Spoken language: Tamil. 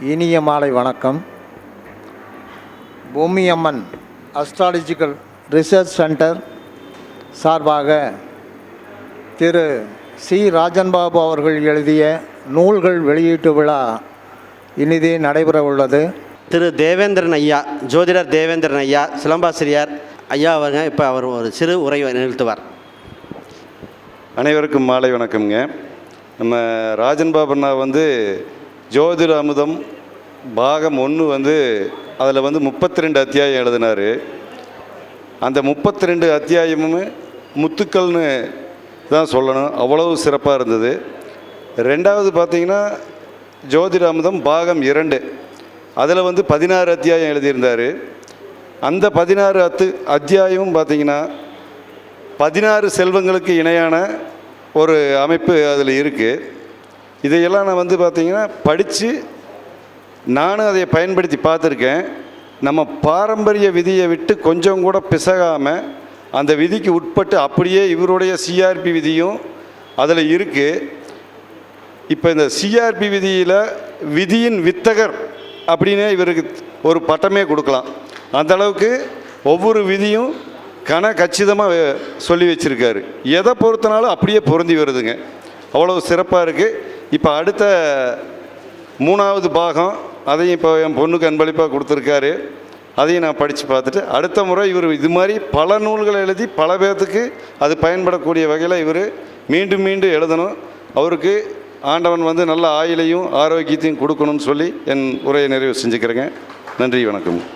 இனிய மாலை வணக்கம். பூமி அம்மன் அஸ்ட்ராலஜிக்கல் ரிசர்ச் சென்டர் சார்பாக திரு சி. ராஜன்பாபு அவர்கள் எழுதிய நூல்கள் வெளியீட்டு விழா இனிதே நடைபெற உள்ளது. திரு தேவேந்திரன் ஐயா, ஜோதிடர் தேவேந்திரன் ஐயா, சிலம்பாசிரியர் ஐயா அவங்க இப்போ அவர் ஒரு சிறு உரை நிகழ்த்துவார். அனைவருக்கும் மாலை வணக்கம்ங்க. நம்ம ராஜன்பாபண்ணா ஜோதிட அமுதம் பாகம் 1 அதில் 32 அத்தியாயம் எழுதினார். அந்த 32 அத்தியாயமும் முத்துக்கள்னு தான் சொல்லணும், அவ்வளவு சிறப்பாக இருந்தது. ரெண்டாவது பார்த்திங்கன்னா ஜோதிட அமுதம் பாகம் 2 அதில் 16 அத்தியாயம் எழுதியிருந்தார். அந்த 16 அத்தியாயமும் பார்த்திங்கன்னா 16 செல்வங்களுக்கு இணையான ஒரு அமைப்பு அதில் இருக்குது. இதையெல்லாம் நான் பார்த்திங்கன்னா படித்து நானும் அதை பயன்படுத்தி பார்த்துருக்கேன். நம்ம பாரம்பரிய விதியை விட்டு கொஞ்சம் கூட பிசகாமல் அந்த விதிக்கு உட்பட்டு அப்படியே இவருடைய சிஆர்பி விதியும் அதில் இருக்குது. இப்போ இந்த சிஆர்பி விதியில் விதியின் வித்தகர் அப்படின்னே இவருக்கு ஒரு பட்டமே கொடுக்கலாம். அந்தளவுக்கு ஒவ்வொரு விதியும் கச்சிதமாக சொல்லி வச்சுருக்காரு. எதை பொறுத்தனாலும் அப்படியே பொருந்தி வருதுங்க, அவ்வளோ சிறப்பாக இருக்குது. இப்போ அடுத்த 3வது பாகம் அதையும் இப்போ என் பொண்ணுக்கு அன்பளிப்பாக கொடுத்துருக்காரு. அதையும் நான் படித்து பார்த்துட்டு அடுத்த முறை இவர் இது மாதிரி பல நூல்களை எழுதி பல பேர்த்துக்கு அது பயன்படக்கூடிய வகையில் இவர் மீண்டும் மீண்டும் எழுதணும். அவருக்கு ஆண்டவன் நல்ல ஆயுளையும் ஆரோக்கியத்தையும் கொடுக்கணும்னு சொல்லி என் உரையை நிறைவு செஞ்சுக்கிறேங்க. நன்றி, வணக்கம்.